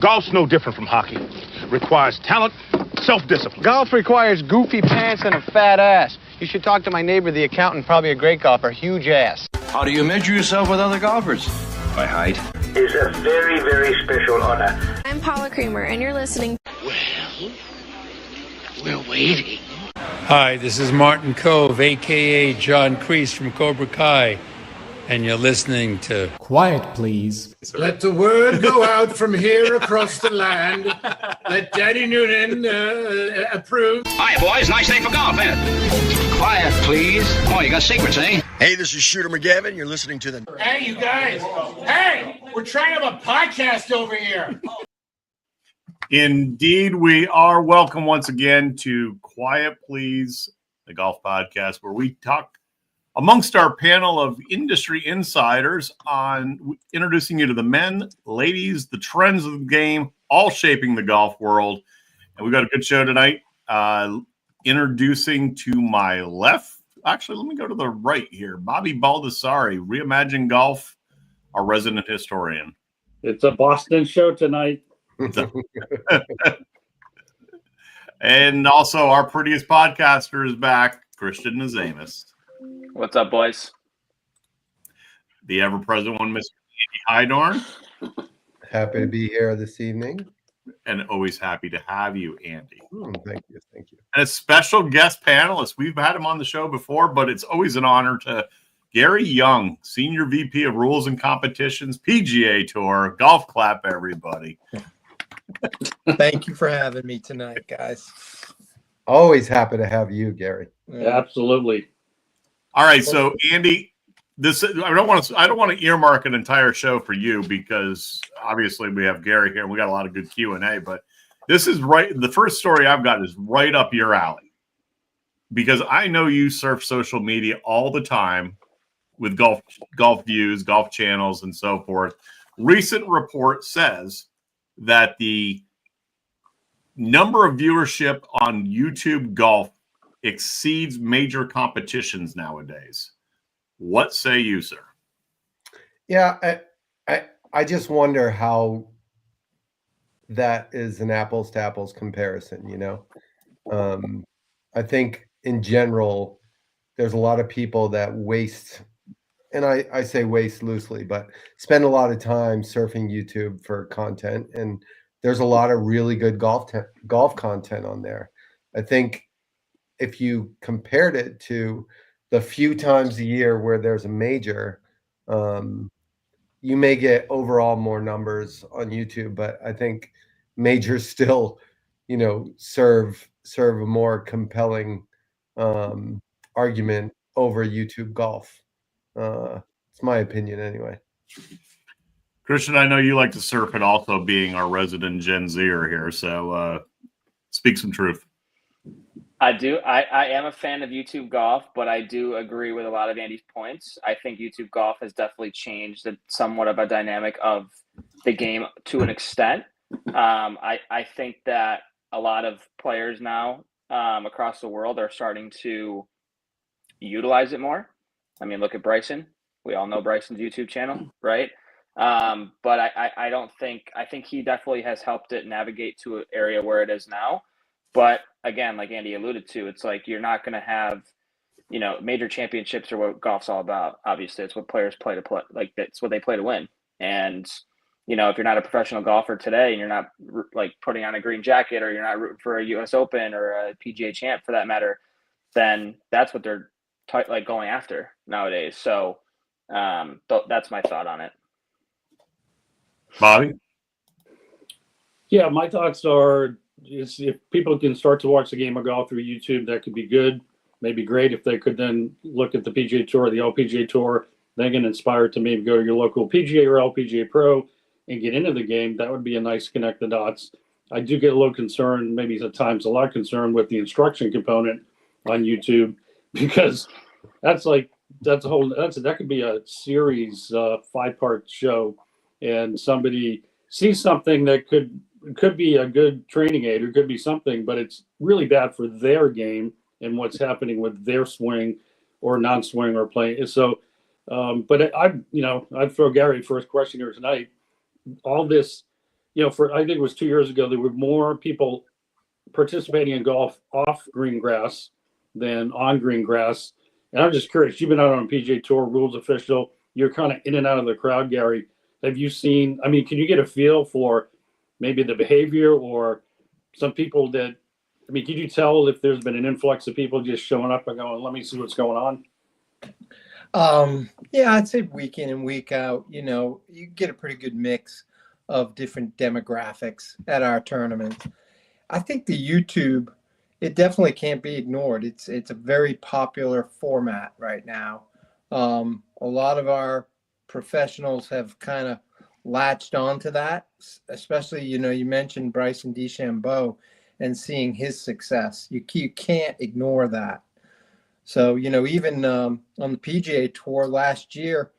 Golf's no different from hockey. Requires talent, self-discipline. Golf requires goofy pants and a fat ass. You should talk to my neighbor, the accountant, probably a great golfer, huge ass. How do you measure yourself with other golfers? By height. It's a very, very special honor. I'm Paula Creamer, and you're listening. Well, we're waiting. Hi, this is Martin Cove, a.k.a. John Kreese from Cobra Kai, and you're listening to Quiet Please. Let the word go out from here across the land. Let Daddy Noonan approve. Hi, boys. Nice day for golf, ain't it? Quiet, please. Oh, you got secrets, eh? Hey, this is Shooter McGavin. You're listening to the... Hey, you guys. Hey, we're trying to have a podcast over here. Indeed, we are. Welcome once again to Quiet Please, the golf podcast, where we talk amongst our panel of industry insiders on introducing you to the men, ladies, the trends of the game, all shaping the golf world. And we've got a good show tonight. Introducing to my left, actually, let me go to the right here. Bobby Baldessari, Reimagine Golf, our resident historian. It's a Boston show tonight. And also our prettiest podcaster is back, Christian Nazamus. What's up, boys? The ever-present one, Mr. Andy Hydorn. Happy to be here this evening. And always happy to have you, Andy. Thank you. And a special guest panelist. We've had him on the show before, but it's always an honor to Gary Young, Senior VP of Rules and Competitions, PGA Tour. Golf clap, everybody. Thank you for having me tonight, guys. Always happy to have you, Gary. Yeah, absolutely. All right, so Andy, I don't want to earmark an entire show for you because obviously we have Gary here and we got a lot of good Q&A, but this is right. The first story I've got is right up your alley because I know you surf social media all the time with golf views, golf channels, and so forth. Recent report says that the number of viewership on YouTube golf exceeds major competitions nowadays. What say you, sir? Yeah, I just wonder how that is an apples to apples comparison, you know? I think in general, there's a lot of people that waste, and I say waste loosely, but spend a lot of time surfing YouTube for content. And there's a lot of really good golf content on there. I think if you compared it to the few times a year where there's a major, you may get overall more numbers on YouTube, but I think majors still, serve a more compelling argument over YouTube golf. It's my opinion anyway. Christian, I know you like to surf it also, being our resident Gen Zer here, so speak some truth. I do. I am a fan of YouTube golf, but I do agree with a lot of Andy's points. I think YouTube golf has definitely changed somewhat of a dynamic of the game to an extent. I think that a lot of players now across the world are starting to utilize it more. I mean, look at Bryson. We all know Bryson's YouTube channel, right? But I think he definitely has helped it navigate to an area where it is now. But again, like Andy alluded to, it's like you're not going to have, major championships are what golf's all about. Obviously, it's what players play to play. Like, that's what they play to win. And, if you're not a professional golfer today and you're not like putting on a green jacket, or you're not rooting for a US Open or a PGA champ for that matter, then that's what they're going after nowadays. So that's my thought on it. Bobby? Yeah, my thoughts are, if people can start to watch the game of golf through YouTube, that could be good, maybe great. If they could then look at the PGA Tour, the LPGA Tour, they can inspire to maybe go to your local PGA or LPGA Pro and get into the game. That would be a nice connect the dots. I do get a little concerned, maybe at times a lot concerned with the instruction component on YouTube, because that could be a series, 5-part show, and somebody sees something that could be a good training aid, or could be something, but it's really bad for their game and what's happening with their swing or non-swing or playing. So, but I'd throw Gary first question here tonight. All this I think it was 2 years ago, there were more people participating in golf off green grass than on green grass. And I'm just curious, you've been out on PGA Tour, rules official, you're kind of in and out of the crowd, Gary. Have you seen, can you get a feel for maybe the behavior or some people that, can you tell if there's been an influx of people just showing up and going, let me see what's going on? Yeah, I'd say week in and week out, you get a pretty good mix of different demographics at our tournament. I think the YouTube, it definitely can't be ignored. It's a very popular format right now. A lot of our professionals have kind of latched onto that, especially, you mentioned Bryson DeChambeau and seeing his success. You can't ignore that. So, even on the PGA Tour last year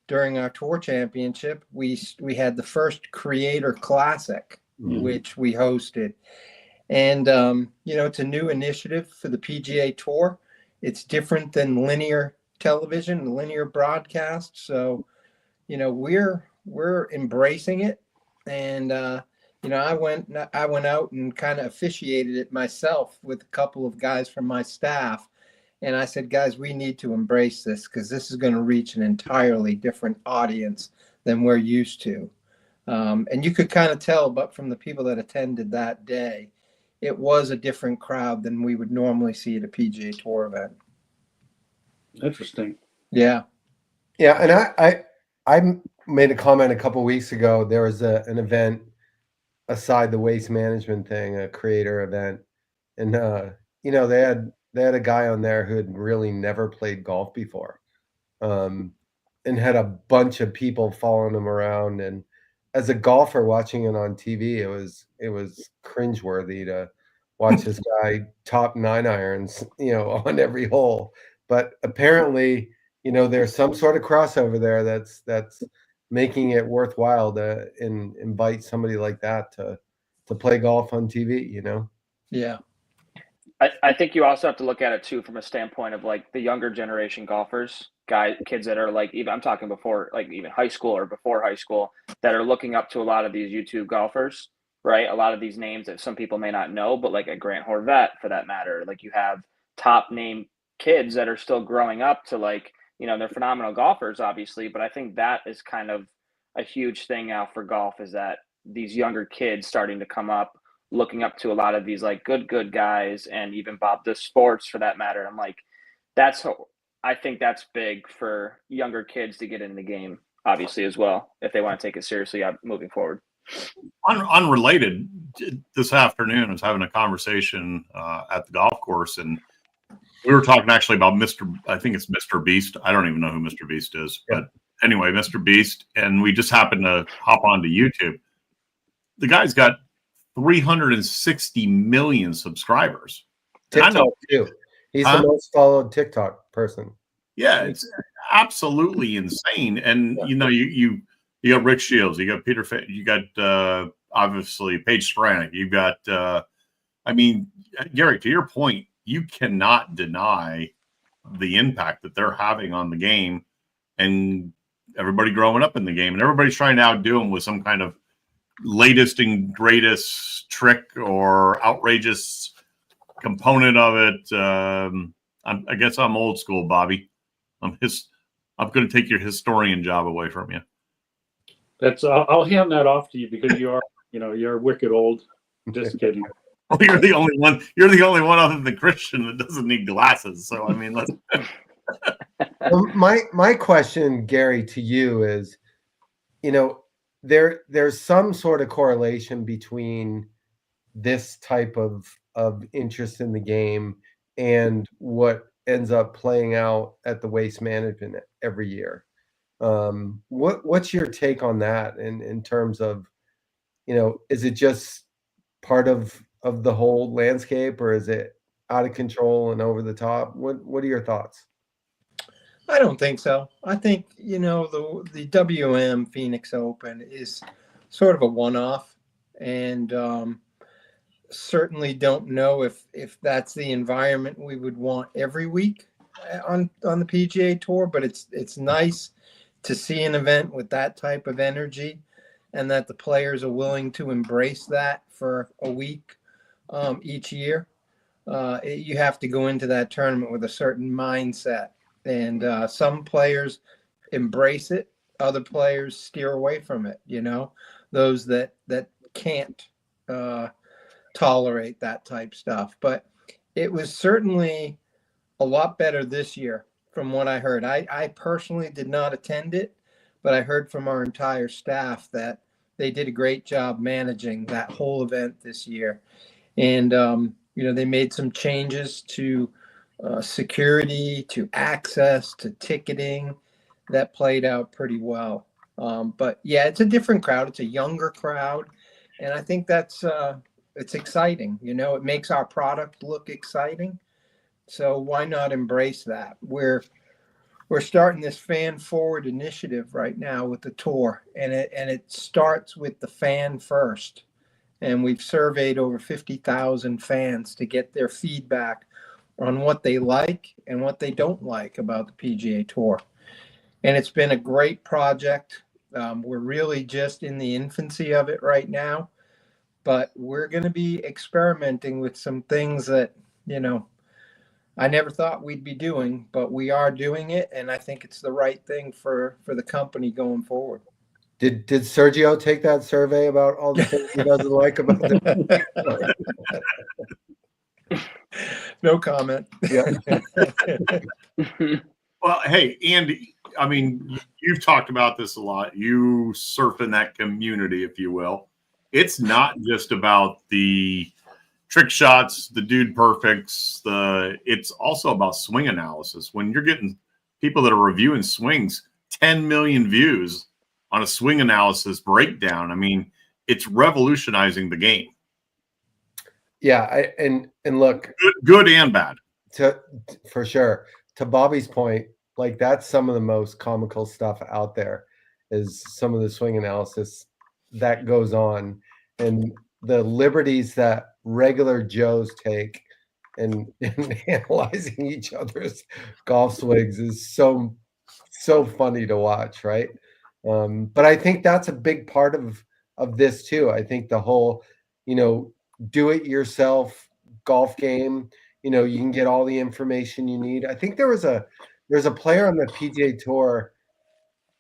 during our tour championship, we had the first Creator Classic, which we hosted. And, it's a new initiative for the PGA Tour. It's different than linear television, linear broadcast. So, we're embracing it. And, I went out and kind of officiated it myself with a couple of guys from my staff. And I said, guys, we need to embrace this because this is going to reach an entirely different audience than we're used to. And you could kind of tell, but from the people that attended that day, it was a different crowd than we would normally see at a PGA Tour event. Interesting. Yeah. Yeah. And I made a comment a couple of weeks ago. There was an event aside the waste management thing, a creator event. And, they had a guy on there who had really never played golf before, and had a bunch of people following him around. And as a golfer watching it on TV, it was cringeworthy to watch this guy top 9 irons, on every hole. But apparently, there's some sort of crossover there that's making it worthwhile to invite somebody like that to play golf on TV. Yeah. I think you also have to look at it too from a standpoint of like the younger generation golfers, kids that are like, even I'm talking before like even high school or before high school, that are looking up to a lot of these YouTube golfers, right? A lot of these names that some people may not know, but like a Grant Horvat for that matter, like you have top name kids that are still growing up to like, they're phenomenal golfers obviously, but I think that is kind of a huge thing now for golf is that these younger kids starting to come up, looking up to a lot of these like good guys and even Bob the Sports for that matter. I'm like, I think that's big for younger kids to get in the game, obviously as well, if they want to take it seriously moving forward. Unrelated, this afternoon I was having a conversation at the golf course, and we were talking actually about I think it's Mr. Beast. I don't even know who Mr. Beast is, but anyway, Mr. Beast. And we just happened to hop onto YouTube. The guy's got 360 million subscribers. TikTok too. He's the most followed TikTok person. Yeah, it's absolutely insane. And you got Rick Shields, you got Peter, you got obviously Paige Spiranac, you've got Gary, to your point, you cannot deny the impact that they're having on the game and everybody growing up in the game, and everybody's trying to outdo them with some kind of latest and greatest trick or outrageous component of it. I guess I'm old school, Bobby. I'm going to take your historian job away from you. I'll hand that off to you because you are, you're wicked old. Just kidding. Well, you're the only one. You're the only one other than Christian that doesn't need glasses. So let's. Well, my question, Gary, to you is, there's some sort of correlation between this type of interest in the game and what ends up playing out at the Waste Management every year. What's your take on that in terms of, is it just part of the whole landscape, or is it out of control and over the top? What are your thoughts? I don't think so. I think, the WM Phoenix Open is sort of a one-off, and certainly don't know if that's the environment we would want every week on the PGA Tour, but it's nice to see an event with that type of energy and that the players are willing to embrace that for a week each year, you have to go into that tournament with a certain mindset. And some players embrace it, other players steer away from it, those that can't tolerate that type stuff. But it was certainly a lot better this year from what I heard. I personally did not attend it, but I heard from our entire staff that they did a great job managing that whole event this year. And, they made some changes to security, to access, to ticketing that played out pretty well. But yeah, it's a different crowd. It's a younger crowd. And I think that's, it's exciting. It makes our product look exciting. So why not embrace that? We're starting this fan forward initiative right now with the tour, and it starts with the fan first. And we've surveyed over 50,000 fans to get their feedback on what they like and what they don't like about the PGA Tour. And it's been a great project. We're really just in the infancy of it right now, but we're going to be experimenting with some things that, I never thought we'd be doing, but we are doing it, and I think it's the right thing for the company going forward. Did Sergio take that survey about all the things he doesn't like about the No comment. Yeah. Well, hey, Andy, I mean, you've talked about this a lot. You surf in that community, if you will. It's not just about the trick shots, the dude perfects, it's also about swing analysis. When you're getting people that are reviewing swings, 10 million views on a swing analysis breakdown, I mean, it's revolutionizing the game. Yeah, and look, good and bad. For sure. To Bobby's point, like that's some of the most comical stuff out there is some of the swing analysis that goes on, and the liberties that regular Joes take in analyzing each other's golf swings is so funny to watch, right? But I think that's a big part of this too. I think the whole, do it yourself golf game, you can get all the information you need. I think there's a player on the PGA Tour,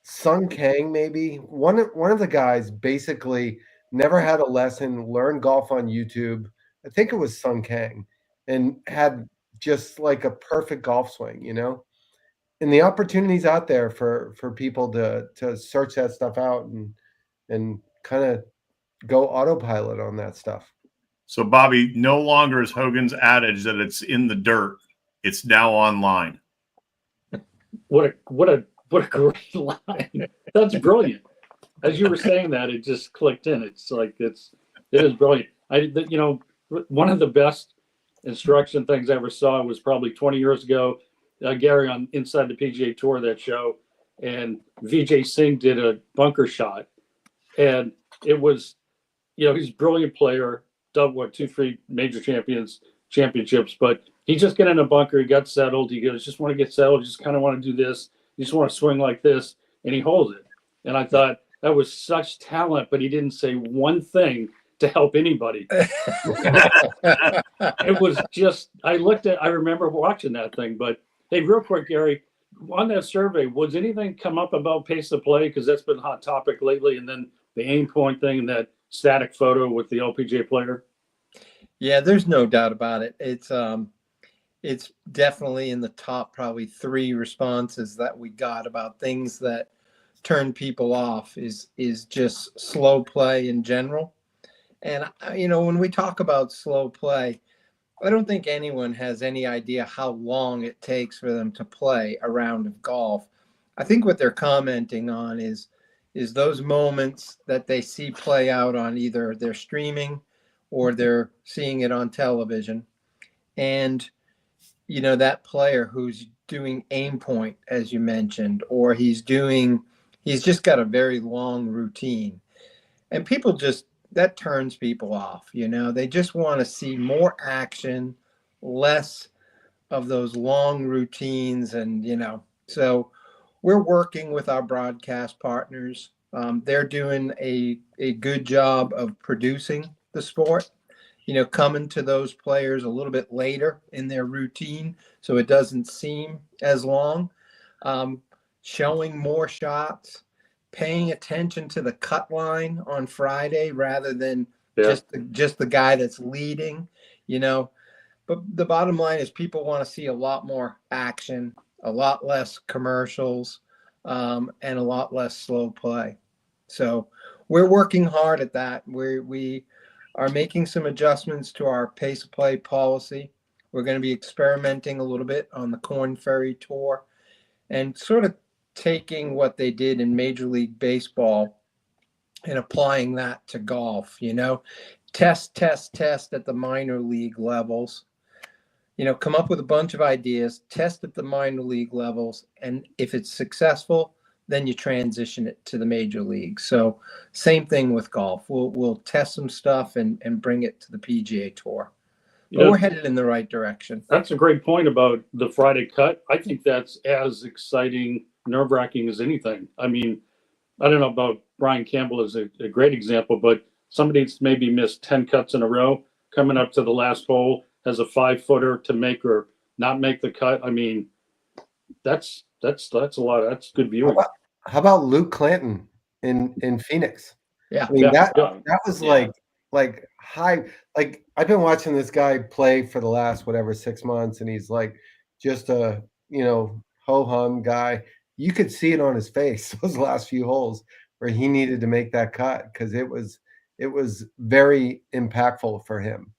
Sung Kang, maybe one of the guys basically never had a lesson, learned golf on YouTube. I think it was Sung Kang, and had just like a perfect golf swing, and the opportunities out there for people to search that stuff out and kind of go autopilot on that stuff. So Bobby, no longer is Hogan's adage that it's in the dirt. It's now online. What a great line. That's brilliant. As you were saying that, it just clicked in. It's like, it is brilliant. One of the best instruction things I ever saw was probably 20 years ago, Gary on Inside the PGA Tour, that show, and Vijay Singh did a bunker shot, and it was, he's a brilliant player, dubbed 2-3 major championships, but he just got in a bunker, he got settled, he goes, just want to get settled, just kind of want to do this, you just want to swing like this, and he holds it. And I thought that was such talent, but he didn't say one thing to help anybody. It was just, I remember watching that thing. But hey, real quick, Gary, on that survey, was anything come up about pace of play? Because that's been a hot topic lately. And then the aim point thing and that static photo with the LPGA player. Yeah, there's no doubt about it. It's definitely in the top probably 3 responses that we got about things that turn people off is just slow play in general. And, when we talk about slow play, I don't think anyone has any idea how long it takes for them to play a round of golf. I think what they're commenting on is those moments that they see play out on either their streaming or they're seeing it on television. And, that player who's doing aim point, as you mentioned, or he's just got a very long routine. And people that turns people off. They just want to see more action, less of those long routines. And, so we're working with our broadcast partners They're doing a good job of producing the sport, coming to those players a little bit later in their routine so it doesn't seem as long, showing more shots, paying attention to the cut line on Friday rather than just the guy that's leading, But the bottom line is people want to see a lot more action, a lot less commercials, and a lot less slow play. So we're working hard at that. We are making some adjustments to our pace of play policy. We're going to be experimenting a little bit on the Corn Ferry Tour and sort of taking what they did in Major League Baseball and applying that to golf, test at the minor league levels, come up with a bunch of ideas, test at the minor league levels. And if it's successful, then you transition it to the major league. So same thing with golf. We'll test some stuff and bring it to the PGA Tour. But we're headed in the right direction. That's a great point about the Friday cut. I think that's as exciting, nerve-wracking as anything. I mean, I don't know about Brian Campbell as a great example, but somebody that's maybe missed 10 cuts in a row, coming up to the last hole, has a 5-footer to make or not make the cut. I mean, that's a lot. That's good viewing. How about Luke Clanton in Phoenix? Yeah, I mean, that was like high. Like I've been watching this guy play for the last 6 months, and he's like just a ho hum guy. You could see it on his face those last few holes where he needed to make that cut because it was very impactful for him.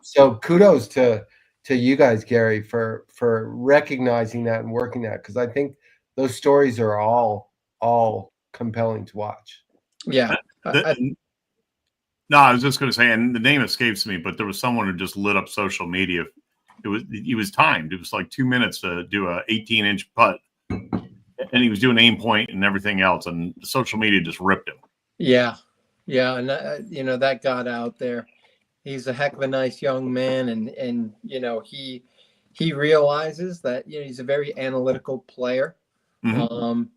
So kudos to you guys, Gary, for recognizing that and working that, because I think those stories are all compelling to watch. Yeah. No, I was just going to say, and the name escapes me, but there was someone who just lit up social media. He was timed. It was like 2 minutes to do a 18-inch putt, and he was doing aim point and everything else, and social media just ripped him. Yeah, and that got out there. He's a heck of a nice young man, and he realizes that he's a very analytical player, and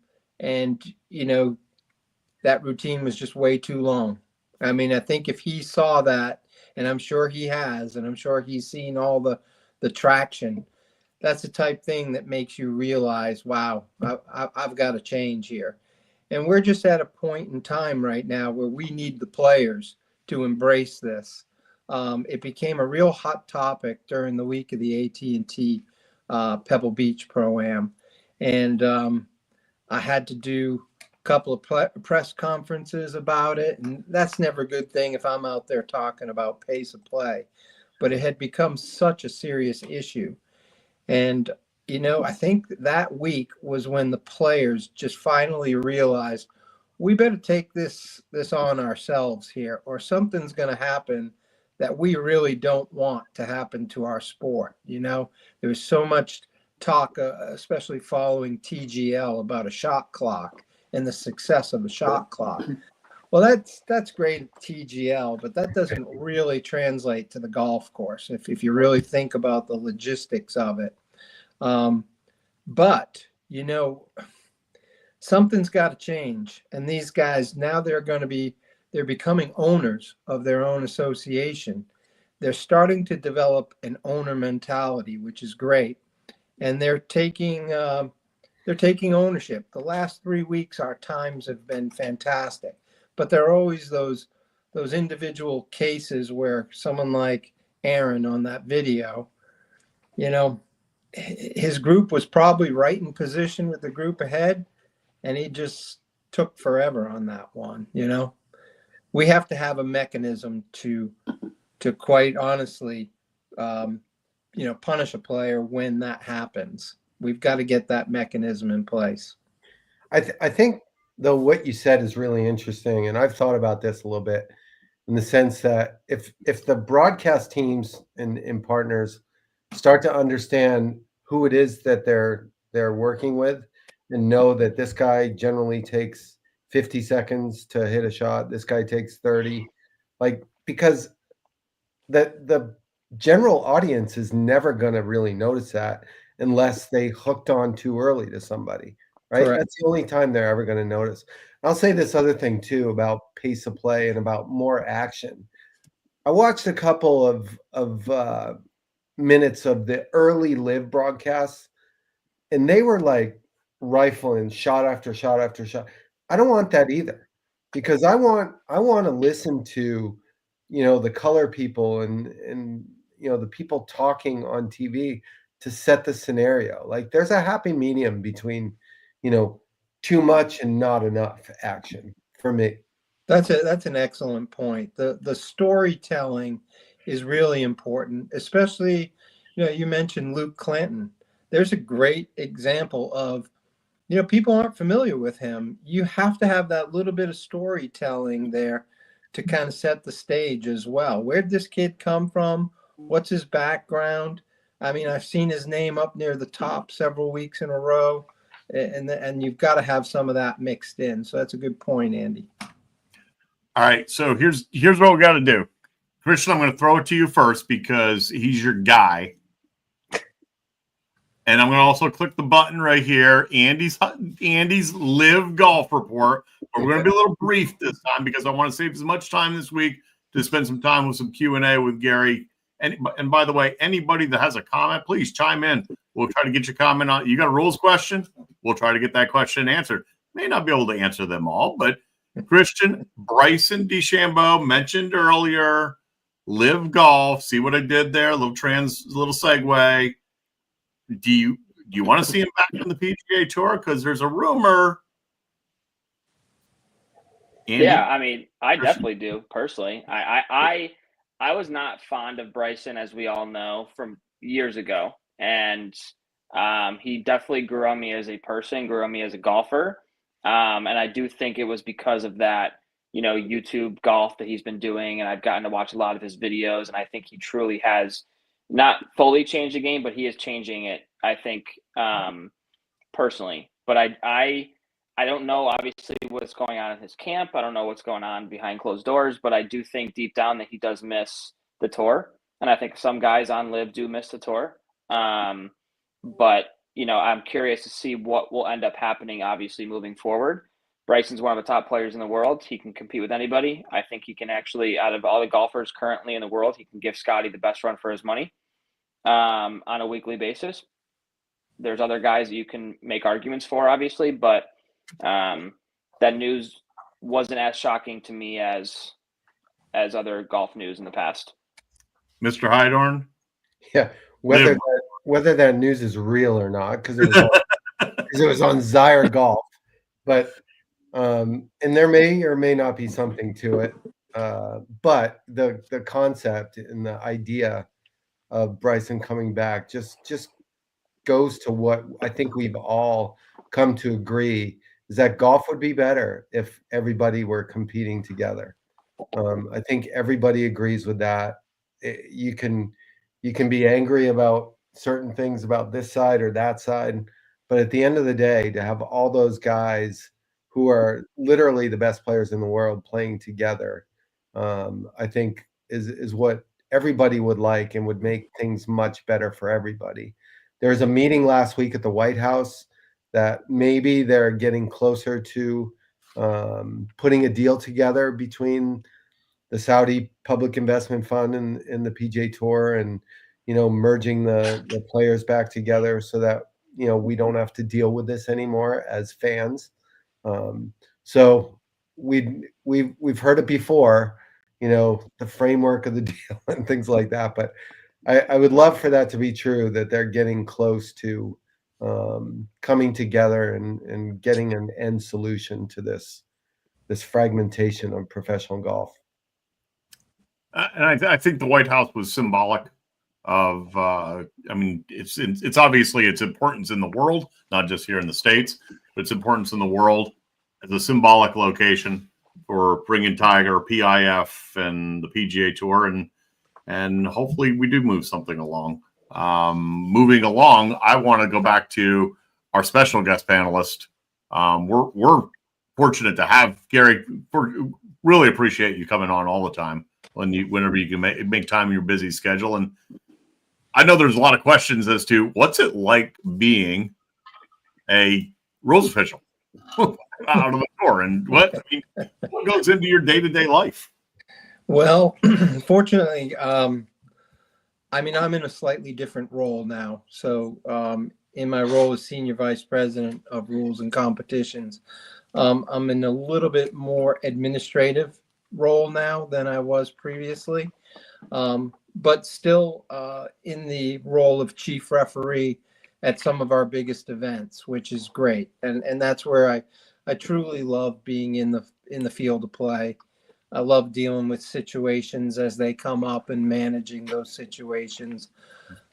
that routine was just way too long. I mean, I think if he saw that, and I'm sure he has, and I'm sure he's seen all the traction, that's the type thing that makes you realize, wow, I've got to change here. And we're just at a point in time right now where we need the players to embrace this. It became a real hot topic during the week of the AT&T Pebble Beach Pro-Am. And I had to do couple of press conferences about it, and that's never a good thing if I'm out there talking about pace of play, but it had become such a serious issue. And I think that week was when the players just finally realized we better take this on ourselves here, or something's going to happen that we really don't want to happen to our sport. There was so much talk, especially following TGL, about a shot clock and the success of the shot clock. Well, that's great at TGL, but that doesn't really translate to the golf course if you really think about the logistics of it. But something's got to change, and these guys now they're becoming owners of their own association. They're starting to develop an owner mentality, which is great, and they're taking ownership. The last 3 weeks, our times have been fantastic, but there are always those individual cases where someone like Aaron on that video, his group was probably right in position with the group ahead, and he just took forever on that one. We have to have a mechanism to quite honestly, punish a player when that happens. We've got to get that mechanism in place. I think, though, what you said is really interesting, and I've thought about this a little bit in the sense that if the broadcast teams and partners start to understand who it is that they're working with and know that this guy generally takes 50 seconds to hit a shot, this guy takes 30, because the general audience is never going to really notice that unless they hooked on too early to somebody, right? Correct. That's the only time they're ever going to notice. I'll say this other thing too about pace of play and about more action. I watched a couple of minutes of the early live broadcasts, and they were like rifling shot after shot after shot. I don't want that either, because I want to listen to, the color people and the people talking on TV to set the scenario. Like there's a happy medium between, too much and not enough action for me. That's an excellent point. The storytelling is really important, especially, you mentioned Luke Clinton. There's a great example of, people aren't familiar with him. You have to have that little bit of storytelling there to kind of set the stage as well. Where'd this kid come from? What's his background? I mean, I've seen his name up near the top several weeks in a row, and you've got to have some of that mixed in. So that's a good point, Andy. All right, so here's what we got to do. Christian, I'm going to throw it to you first because he's your guy. And I'm going to also click the button right here, Andy's live golf report. But we're going to be a little brief this time because I want to save as much time this week to spend some time with some Q&A with Gary. And by the way, anybody that has a comment, please chime in. We'll try to get your comment on. You got a rules question? We'll try to get that question answered. May not be able to answer them all, but Christian, Bryson DeChambeau mentioned earlier, live golf. See what I did there? A little segue. Do you want to see him back on the PGA Tour? Because there's a rumor. Andy? Yeah, I mean, I definitely do personally. I was not fond of Bryson, as we all know, from years ago, and he definitely grew on me as a person, grew on me as a golfer, and I do think it was because of that, YouTube golf that he's been doing, and I've gotten to watch a lot of his videos, and I think he truly has not fully changed the game, but he is changing it, I think, personally. But I don't know, obviously, what's going on in his camp. I don't know what's going on behind closed doors, but I do think deep down that he does miss the tour. And I think some guys on live do miss the tour. But, I'm curious to see what will end up happening, obviously, moving forward. Bryson's one of the top players in the world. He can compete with anybody. I think he can actually, out of all the golfers currently in the world, he can give Scotty the best run for his money on a weekly basis. There's other guys that you can make arguments for, obviously, but that news wasn't as shocking to me as other golf news in the past. Mr. Heidorn? Yeah, whether that news is real or not, because it was on Zyre Golf, but and there may or may not be something to it, but the concept and the idea of Bryson coming back just goes to what I think we've all come to agree is that golf would be better if everybody were competing together. I think everybody agrees with that. You can be angry about certain things about this side or that side, but at the end of the day, to have all those guys who are literally the best players in the world playing together, I think is what everybody would like and would make things much better for everybody. There was a meeting last week at the White House that maybe they're getting closer to putting a deal together between the Saudi Public Investment Fund and the PGA Tour, and merging the players back together so that we don't have to deal with this anymore as fans. So we've heard it before, the framework of the deal and things like that. But I would love for that to be true, that they're getting close to coming together and getting an end solution to this fragmentation of professional golf. And I think the White House was symbolic of, it's obviously its importance in the world, not just here in the States, but its importance in the world as a symbolic location for bringing Tiger, PIF, and the PGA Tour, and hopefully we do move something along. Moving along, I want to go back to our special guest panelist. We're fortunate to have Gary. Really appreciate you coming on all the time whenever you can make time in your busy schedule. And I know there's a lot of questions as to what's it like being a rules official out of the door. And what goes into your day-to-day life? Well, fortunately, I mean, I'm in a slightly different role now. So in my role as Senior Vice President of Rules and Competitions, I'm in a little bit more administrative role now than I was previously, but still in the role of chief referee at some of our biggest events, which is great. And that's where I truly love being in the field of play. I love dealing with situations as they come up and managing those situations.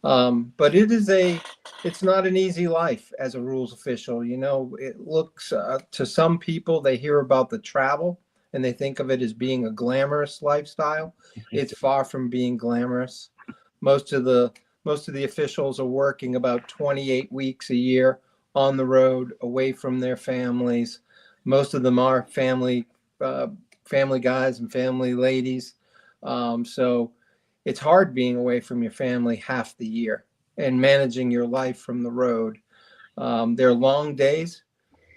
But it's not an easy life as a rules official. You know, it looks to some people, they hear about the travel and they think of it as being a glamorous lifestyle. It's far from being glamorous. Most of the officials are working about 28 weeks a year on the road, away from their families. Most of them are family guys and family ladies. So it's hard being away from your family half the year and managing your life from the road. There are long days.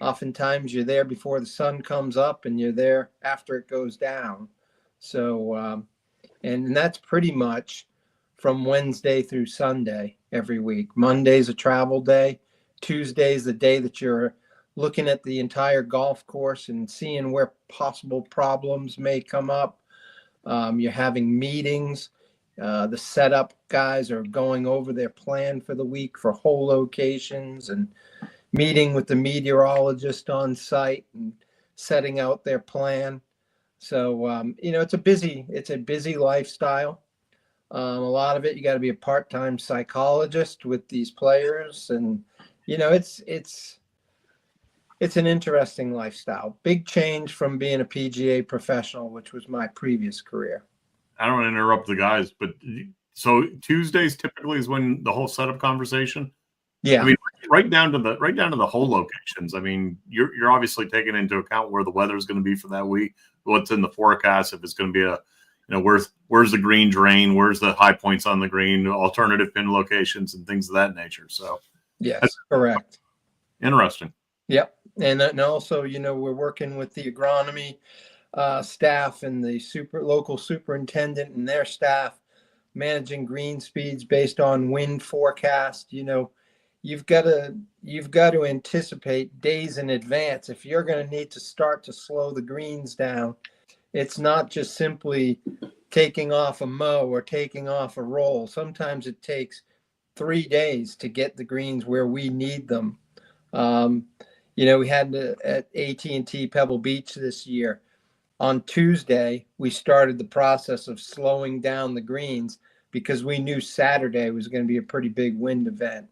Oftentimes you're there before the sun comes up and you're there after it goes down. So, and that's pretty much from Wednesday through Sunday every week. Monday's a travel day. Tuesday's the day that you're looking at the entire golf course and seeing where possible problems may come up. You're having meetings. The setup guys are going over their plan for the week for hole locations and meeting with the meteorologist on site and setting out their plan. So, you know, it's a busy lifestyle. A lot of it, you got to be a part-time psychologist with these players. And, you know, it's an interesting lifestyle. Big change from being a PGA professional, which was my previous career. I don't want to interrupt the guys, but so Tuesdays typically is when the whole setup conversation. Yeah. I mean, right down to the hole locations. I mean, you're obviously taking into account where the weather is going to be for that week, what's in the forecast, if it's going to be where's the green drain, where's the high points on the green, alternative pin locations, and things of that nature. So, yes, correct. Interesting. Yep. And also, you know, we're working with the agronomy staff and the local superintendent and their staff, managing green speeds based on wind forecast. You know, you've got to anticipate days in advance. If you're going to need to start to slow the greens down, it's not just simply taking off a mow or taking off a roll. Sometimes it takes 3 days to get the greens where we need them. You know, we had at AT&T Pebble Beach this year. On Tuesday, we started the process of slowing down the greens because we knew Saturday was going to be a pretty big wind event.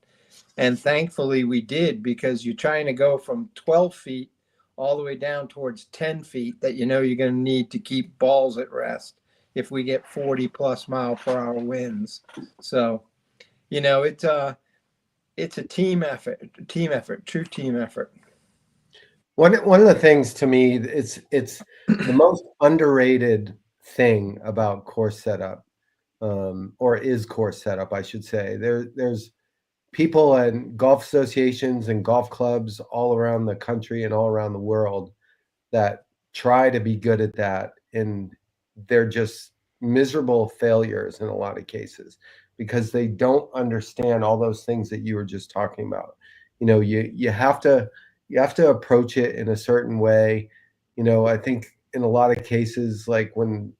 And thankfully we did, because you're trying to go from 12 feet all the way down towards 10 feet that you know you're going to need to keep balls at rest if we get 40 plus mile per hour winds. So, you know, it's a team effort, true team effort. One of the things to me, it's the most underrated thing about course setup, or is course setup, I should say. There's people and golf associations and golf clubs all around the country and all around the world that try to be good at that, and they're just miserable failures in a lot of cases because they don't understand all those things that you were just talking about. You know, you have to approach it in a certain way. You know, I think in a lot of cases, like when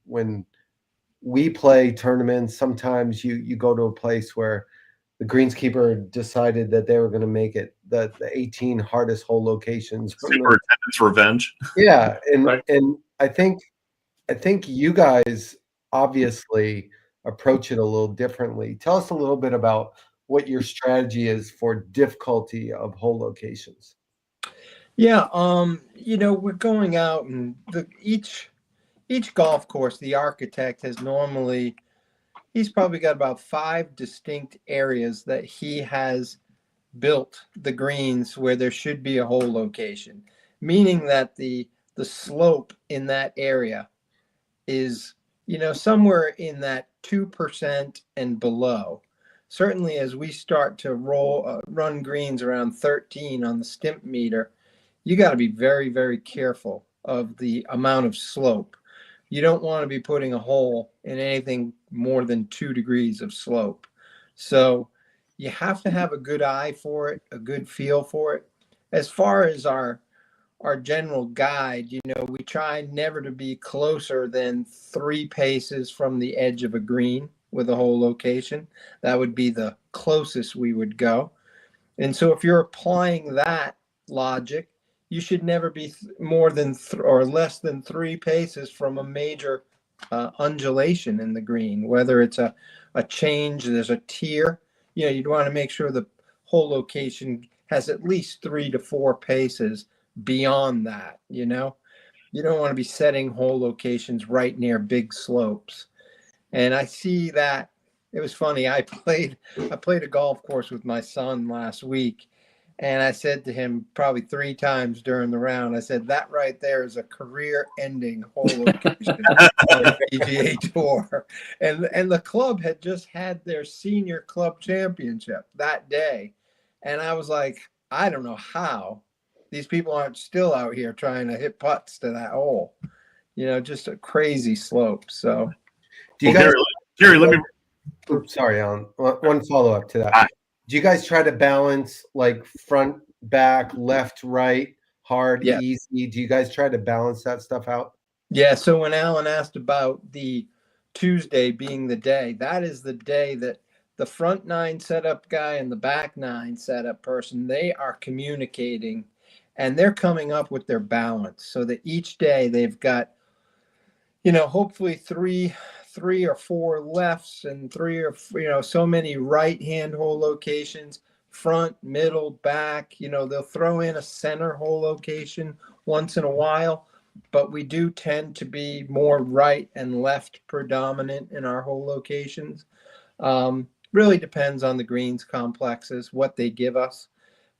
we play tournaments, sometimes you go to a place where the greenskeeper decided that they were going to make it the 18 hardest hole locations. Superintendent's revenge. Yeah, and right. And I think you guys obviously approach it a little differently. Tell us a little bit about what your strategy is for difficulty of hole locations. Yeah, you know, we're going out and each golf course, the architect has he's probably got about 5 distinct areas that he has built the greens where there should be a hole location, meaning that the slope in that area is, you know, somewhere in that 2% and below. certainly as we start to run greens around 13 on the stimp meter, you got to be very, very careful of the amount of slope. You don't want to be putting a hole in anything more than 2 degrees of slope. So you have to have a good eye for it, a good feel for it. As far as our general guide, you know, we try never to be closer than 3 paces from the edge of a green with a hole location. That would be the closest we would go. And so if you're applying that logic, you should never be more than or less than 3 paces from a major undulation in the green, whether it's a change, there's a tier. You know, you'd want to make sure the hole location has at least 3 to 4 paces beyond that. You know, you don't want to be setting hole locations right near big slopes. And I see that. It was funny. I played a golf course with my son last week, and I said to him probably 3 times during the round, I said, that right there is a career-ending hole location on the PGA Tour. And the club had just had their senior club championship that day. And I was like, I don't know how these people aren't still out here trying to hit putts to that hole. You know, just a crazy slope. So do you guys, Gary, let me. Oops, sorry, Alan. One follow-up to that. Do you guys try to balance like front, back, left, right, hard, easy? Do you guys try to balance that stuff out? Yeah. So when Alan asked about the Tuesday being the day, that is the day that the front 9 setup guy and the back 9 setup person, they are communicating and they're coming up with their balance so that each day they've got, you know, hopefully three or 4 lefts and 3 or, you know, so many right-hand hole locations, front, middle, back. You know, they'll throw in a center hole location once in a while, but we do tend to be more right and left predominant in our hole locations. Really depends on the greens complexes, what they give us,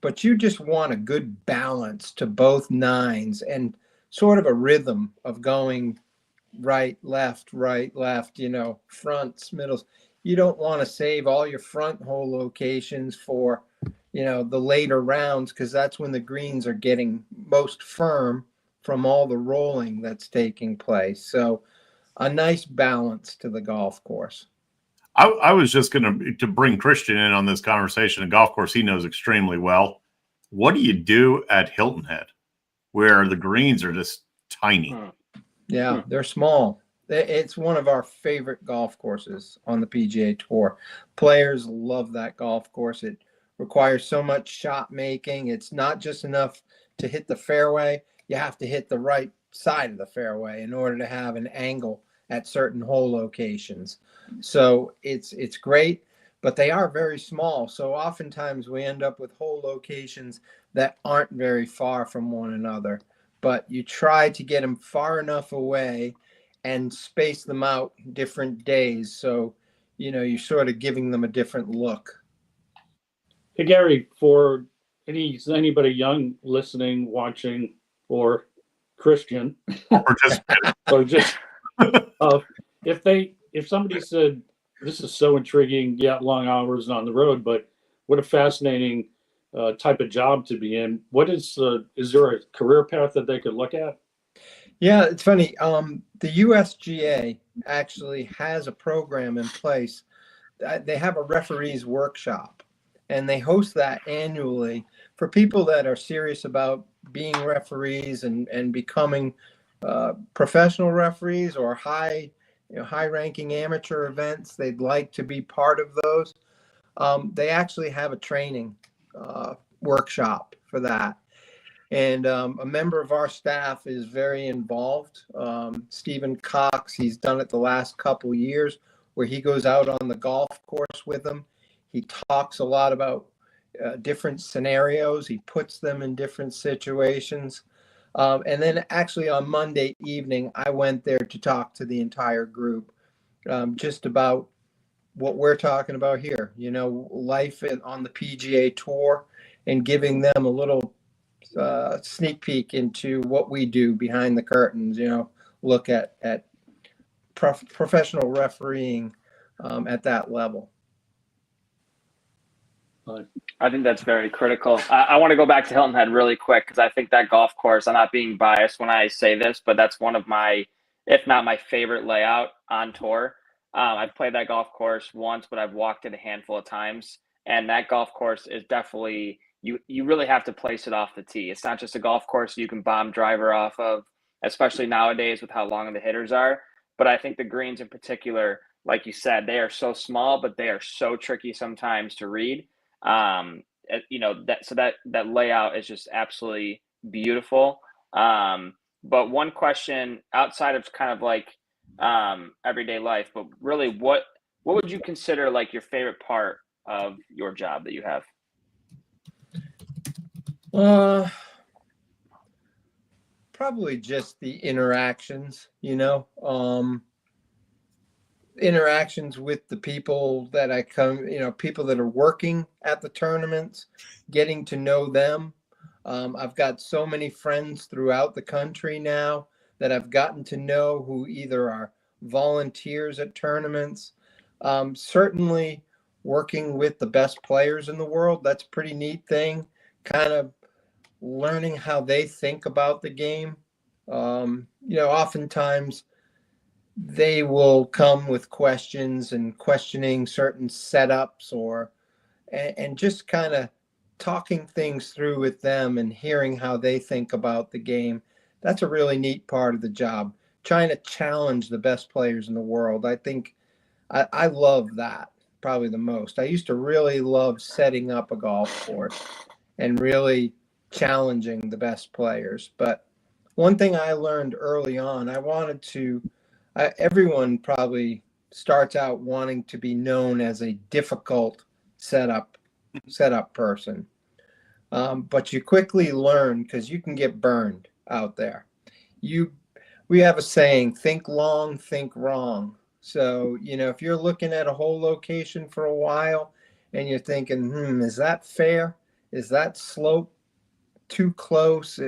but you just want a good balance to both 9s and sort of a rhythm of going right, left, you know, fronts, middles. You don't want to save all your front hole locations for, you know, the later rounds, because that's when the greens are getting most firm from all the rolling that's taking place. So a nice balance to the golf course. I was just going to bring Christian in on this conversation. A golf course he knows extremely well. What do you do at Hilton Head, where the greens are just tiny? Yeah, they're small. It's one of our favorite golf courses on the PGA Tour. Players love that golf course. It requires so much shot making. It's not just enough to hit the fairway. You have to hit the right side of the fairway in order to have an angle at certain hole locations. So it's great, but they are very small. So oftentimes we end up with hole locations that aren't very far from one another, but you try to get them far enough away and space them out different days. So, you know, you're sort of giving them a different look. Hey, Gary, for anybody young listening, watching, or Christian, or just if somebody said, this is so intriguing, yeah, long hours on the road, but what a fascinating type of job to be in. What is there a career path that they could look at? Yeah, it's funny. The USGA actually has a program in place. They have a referees workshop, and they host that annually for people that are serious about being referees and becoming professional referees or high-ranking amateur events. They'd like to be part of those. They actually have a training workshop for that. And a member of our staff is very involved. Stephen Cox, he's done it the last couple years where he goes out on the golf course with them. He talks a lot about different scenarios. He puts them in different situations. And then actually on Monday evening, I went there to talk to the entire group just about what we're talking about here, you know, life on the PGA Tour, and giving them a little sneak peek into what we do behind the curtains, you know, look at professional refereeing at that level. I think that's very critical. I want to go back to Hilton Head really quick because I think that golf course, I'm not being biased when I say this, but that's one of my, if not my favorite layout on tour. I've played that golf course once, but I've walked it a handful of times. And that golf course is definitely, you really have to place it off the tee. It's not just a golf course you can bomb driver off of, especially nowadays with how long the hitters are. But I think the greens in particular, like you said, they are so small, but they are so tricky sometimes to read. That layout is just absolutely beautiful. But one question outside of kind of like everyday life, but really what would you consider like your favorite part of your job that you have? Probably just the interactions, interactions with the people that I come, people that are working at the tournaments, getting to know them. I've got so many friends throughout the country now that I've gotten to know who either are volunteers at tournaments. Certainly working with the best players in the world. That's a pretty neat thing. Kind of learning how they think about the game. Oftentimes they will come with questions and questioning certain setups and just kind of talking things through with them and hearing how they think about the game. That's a really neat part of the job, trying to challenge the best players in the world. I think I love that probably the most. I used to really love setting up a golf course and really challenging the best players. But one thing I learned early on, everyone probably starts out wanting to be known as a difficult setup person. But you quickly learn, because you can get burned out there. We have a saying, think long, think wrong. So, if you're looking at a whole location for a while and you're thinking, is that fair? Is that slope too close?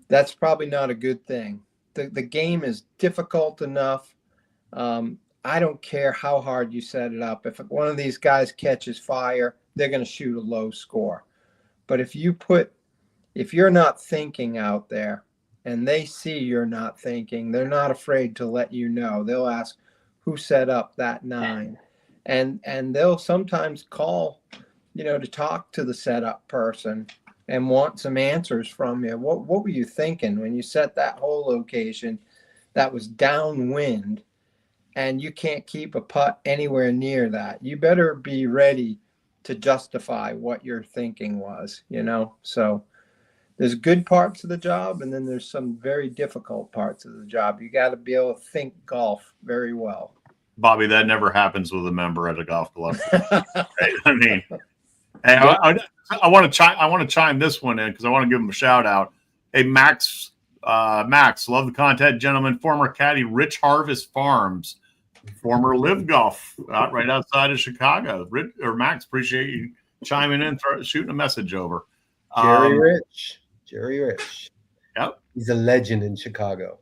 That's probably not a good thing. The game is difficult enough. I don't care how hard you set it up. If one of these guys catches fire, they're going to shoot a low score. But if you're not thinking out there and they see you're not thinking, they're not afraid to let you know. They'll ask who set up that 9. And they'll sometimes call, to talk to the setup person and want some answers from you. What were you thinking when you set that whole location that was downwind and you can't keep a putt anywhere near that? You better be ready to justify what your thinking was, So there's good parts of the job, and then there's some very difficult parts of the job. You got to be able to think golf very well. Bobby, that never happens with a member at a golf club. I mean, hey, I want to chime this one in because I want to give him a shout out. Hey, Max, love the content, gentlemen. Former caddy, Rich Harvest Farms, former Live Golf, right outside of Chicago. Max, appreciate you chiming in, shooting a message over. Jerry Rich. Yep. He's a legend in Chicago.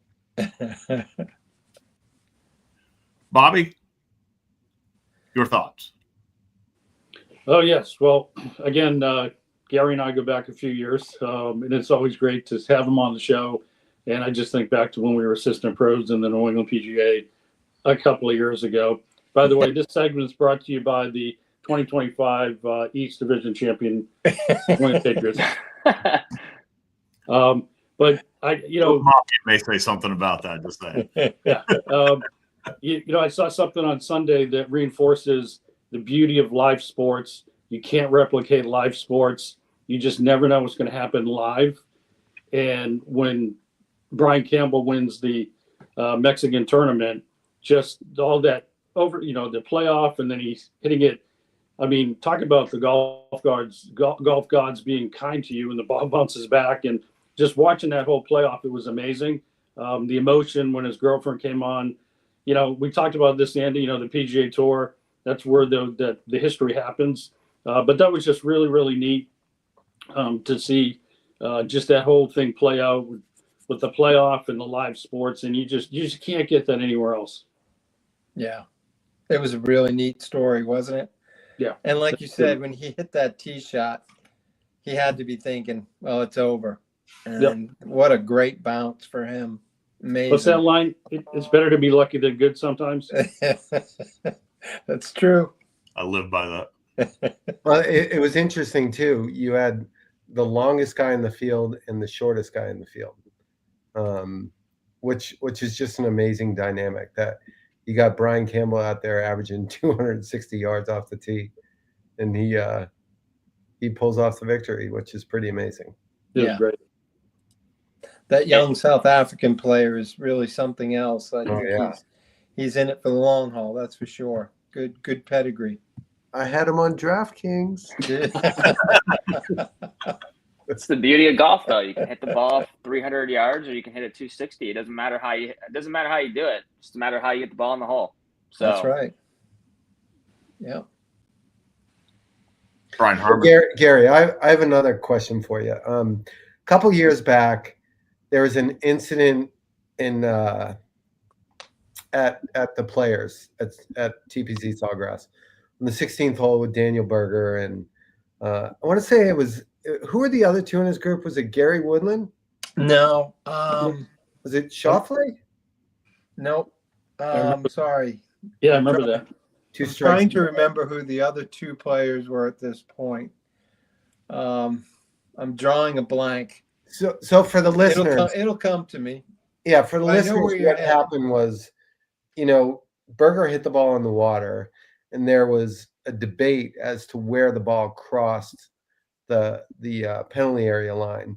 Bobby, your thoughts? Oh, yes. Well, again, Gary and I go back a few years, and it's always great to have him on the show. And I just think back to when we were assistant pros in the New England PGA a couple of years ago. By the way, this segment is brought to you by the 2025 East Division champion, New England Patriots. But Mafia may say something about that. Just saying. Yeah. I saw something on Sunday that reinforces the beauty of live sports. You can't replicate live sports. You just never know what's going to happen live. And when Brian Campbell wins the Mexican tournament, just all that over, the playoff, and then he's hitting it. I mean, talk about the golf gods being kind to you, and the ball bounces back, and just watching that whole playoff, it was amazing. The emotion when his girlfriend came on, we talked about this, Andy, the PGA Tour, that's where the history happens. But that was just really, really neat to see just that whole thing play out with the playoff and the live sports. And you just can't get that anywhere else. Yeah. It was a really neat story, wasn't it? Yeah. And like you said, when he hit that tee shot, he had to be thinking, well, it's over. And what a great bounce for him. Amazing. What's that line? It's better to be lucky than good sometimes. That's true. I live by that. Well, it was interesting too. You had the longest guy in the field and the shortest guy in the field, which is just an amazing dynamic. That you got Brian Campbell out there averaging 260 yards off the tee, and he pulls off the victory, which is pretty amazing. Yeah, great. That young South African player is really something else. I think yeah. he's in it for the long haul. That's for sure. Good pedigree. I had him on DraftKings. It's the beauty of golf, though. You can hit the ball 300 yards, or you can hit it 260. It doesn't matter how you. It doesn't matter how you do it. It's just a matter of how you get the ball in the hole. So that's right. Yeah. Brian Harmon. Gary, I have another question for you. A couple years back, there was an incident in at the Players at TPC Sawgrass on the 16th hole with Daniel Berger, and I want to say it was. Who were the other two in his group? Was it Gary Woodland? No. Was it Schauffele? Nope. Sorry. Yeah, I remember that. Two I'm strikes. trying to remember who the other two players were at this point. I'm drawing a blank. So for the listeners, it'll come to me. Yeah, for the But I know listeners, where you're what at. happened was, Berger hit the ball in the water, and there was a debate as to where the ball crossed the penalty area line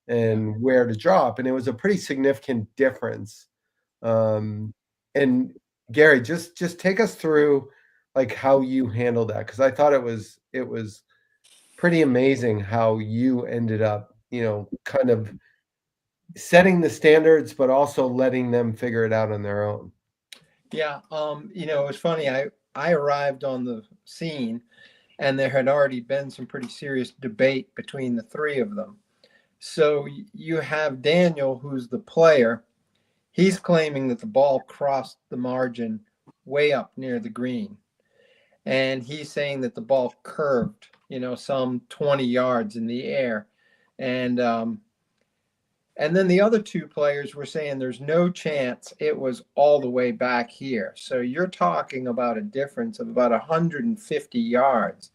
and where to drop, and it was a pretty significant difference. And Gary, just take us through like how you handled that, because I thought it was pretty amazing how you ended up, kind of setting the standards, but also letting them figure it out on their own. Yeah. It was funny. I arrived on the scene, and there had already been some pretty serious debate between the three of them. So you have Daniel, who's the player. He's claiming that the ball crossed the margin way up near the green. And he's saying that the ball curved, some 20 yards in the air. And then the other two players were saying there's no chance it was all the way back here. So you're talking about a difference of about 150 yards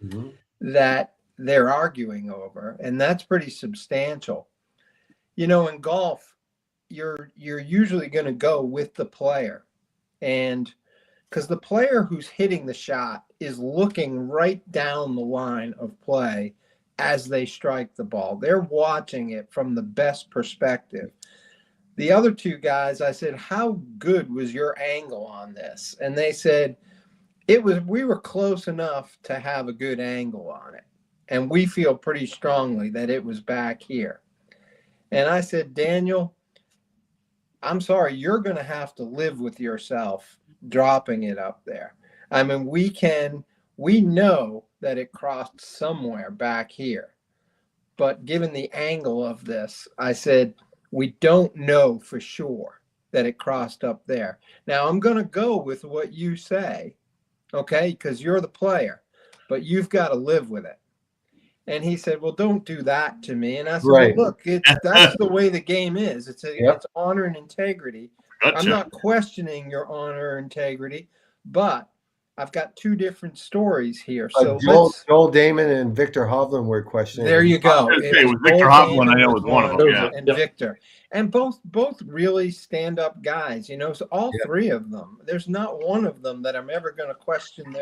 that they're arguing over. And that's pretty substantial. In golf, you're usually going to go with the player. And because the player who's hitting the shot is looking right down the line of play as they strike the ball. They're watching it from the best perspective. The other two guys, I said, how good was your angle on this? And they said, we were close enough to have a good angle on it. And we feel pretty strongly that it was back here. And I said, Daniel, I'm sorry, you're going to have to live with yourself dropping it up there. I mean, we know that it crossed somewhere back here. But given the angle of this, I said, we don't know for sure that it crossed up there. Now, I'm going to go with what you say, okay, because you're the player, but you've got to live with it. And he said, well, don't do that to me. And I said, Right. well, look, that's the way the game is. It's honor and integrity. Gotcha. I'm not questioning your honor or integrity, but I've got two different stories here. So Joel Damon and Victor Hovland were questioning. there you go. It was Victor Hovland, I know, was one of them. Yeah. And Victor. And both really stand-up guys, so all three of them. There's not one of them that I'm ever going to question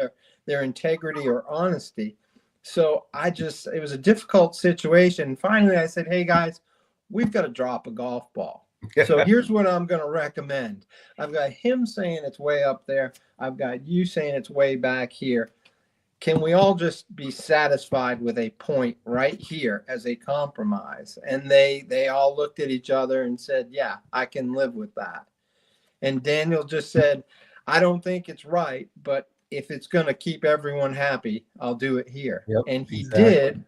their integrity or honesty. So it was a difficult situation. Finally, I said, hey, guys, we've got to drop a golf ball. So here's what I'm going to recommend. I've got him saying it's way up there. I've got you saying it's way back here. Can we all just be satisfied with a point right here as a compromise? And they all looked at each other and said, yeah, I can live with that. And Daniel just said, I don't think it's right, but if it's going to keep everyone happy, I'll do it here. Yep, and he exactly. did.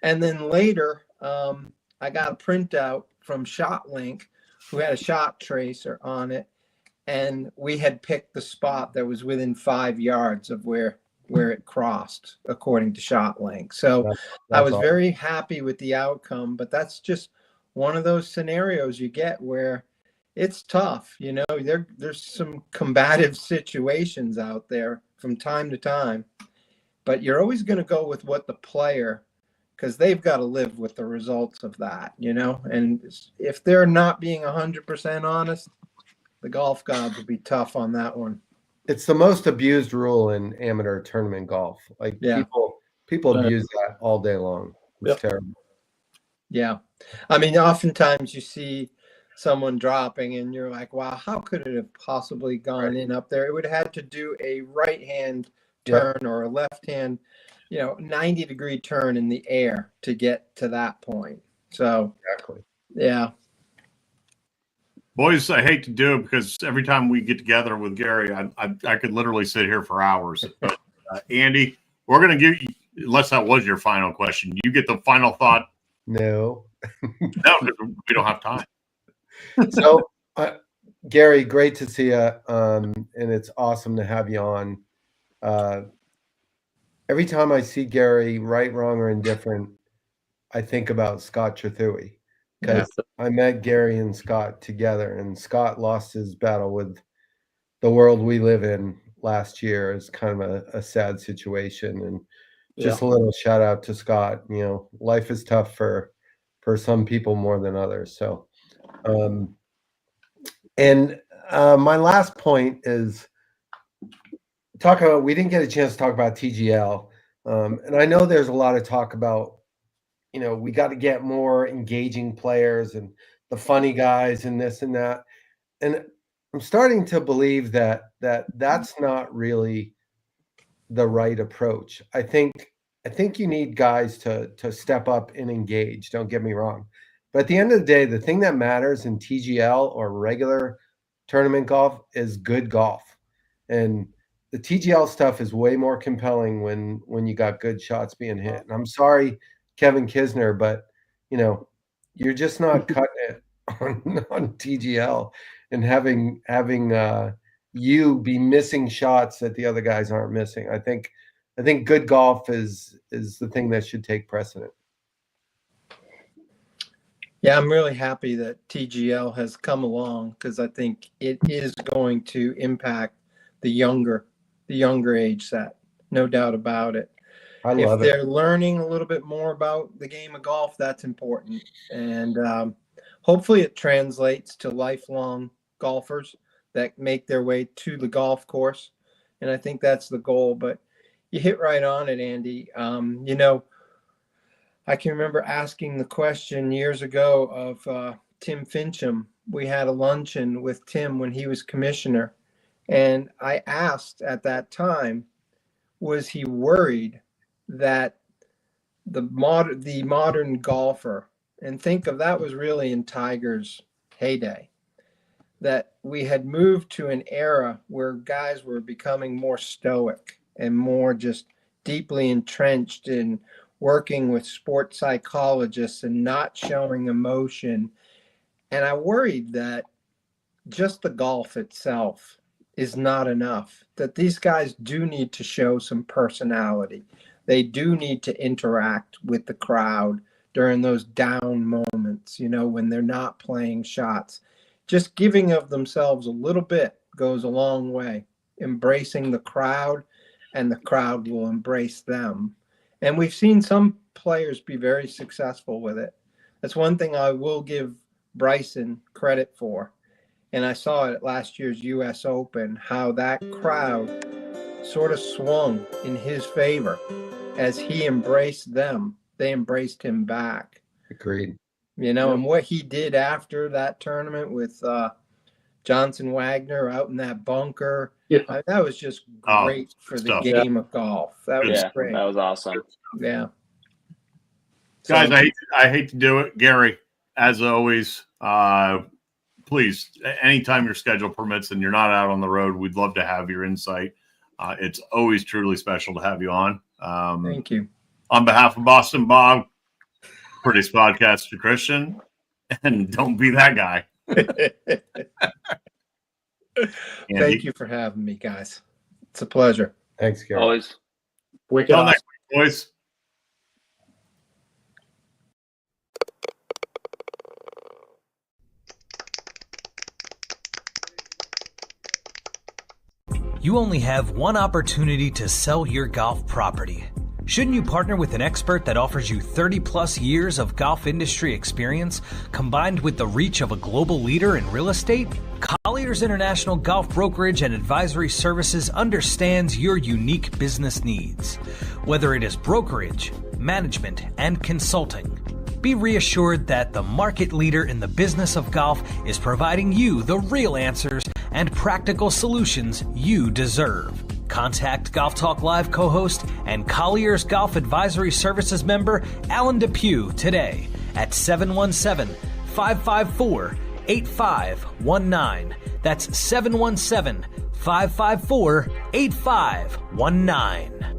And then later, I got a printout from ShotLink, who had a shot tracer on it. And we had picked the spot that was within 5 yards of where where it crossed according to shot length. So I was very happy with the outcome, but that's just one of those scenarios you get where it's tough. You know, there's some combative situations out there from time to time, but you're always going to go with what the player, because they've got to live with the results of that, you know, and if they're not being 100% honest, the golf gods will be tough on that one. It's the most abused rule in amateur tournament golf. Like people abuse that all day long. It's terrible. Yeah. I mean, oftentimes you see someone dropping and you're like, wow, how could it have possibly gone in up there? It would have had to do a right hand turn or a left hand, 90-degree turn in the air to get to that point. So exactly. Yeah. Boys, I hate to do it because every time we get together with Gary, I could literally sit here for hours. But Andy, we're going to give you, unless that was your final question, you get the final thought. No. No, because we don't have time. So, Gary, great to see you, and it's awesome to have you on. Every time I see Gary, right, wrong, or indifferent, I think about Scott Trethewey. Because I met Gary and Scott together, and Scott lost his battle with the world we live in last year. Is kind of a sad situation, and just a little shout out to Scott. You know, life is tough for some people more than others. So, my last point is talk about. We didn't get a chance to talk about TGL, and I know there's a lot of talk about. We got to get more engaging players and the funny guys and this and that. And I'm starting to believe that's not really the right approach. I think you need guys to step up and engage. Don't get me wrong. But at the end of the day, the thing that matters in TGL or regular tournament golf is good golf. And the TGL stuff is way more compelling when you got good shots being hit. And I'm sorry, Kevin Kisner, but you're just not cutting it on TGL and having you be missing shots that the other guys aren't missing. I think good golf is the thing that should take precedent. Yeah, I'm really happy that TGL has come along because I think it is going to impact the younger age set, no doubt about it. If they're learning a little bit more about the game of golf, that's important. And hopefully it translates to lifelong golfers that make their way to the golf course. And I think that's the goal. But you hit right on it, Andy. I can remember asking the question years ago of Tim Fincham. We had a luncheon with Tim when he was commissioner. And I asked at that time, was he worried that the modern golfer, and think of that was really in Tiger's heyday, that we had moved to an era where guys were becoming more stoic and more just deeply entrenched in working with sports psychologists and not showing emotion. And I worried that just the golf itself is not enough, that these guys do need to show some personality. They do need to interact with the crowd during those down moments, when they're not playing shots. Just giving of themselves a little bit goes a long way. Embracing the crowd, and the crowd will embrace them. And we've seen some players be very successful with it. That's one thing I will give Bryson credit for. And I saw it at last year's U.S. Open, how that crowd sort of swung in his favor. As he embraced them, they embraced him back. Agreed. And what he did after that tournament with Johnson Wagner out in that bunker, that was just great for the game of golf. That was great. That was awesome. Yeah. Guys, I hate to do it. Gary, as always, please, anytime your schedule permits and you're not out on the road, we'd love to have your insight. It's always truly special to have you on. Thank you. On behalf of Boston Bob, Prettiest Podcaster Christian, and don't be that guy. Thank you for having me, guys. It's a pleasure. Thanks, Gary. Always Wicked Till awesome. next week, boys. You only have one opportunity to sell your golf property. Shouldn't you partner with an expert that offers you 30 plus years of golf industry experience combined with the reach of a global leader in real estate? Colliers International Golf Brokerage and Advisory Services understands your unique business needs. Whether it is brokerage, management, and consulting, be reassured that the market leader in the business of golf is providing you the real answers and practical solutions you deserve. Contact Golf Talk Live co-host and Colliers Golf Advisory Services member Alan Depew today at 717-554-8519. That's 717-554-8519.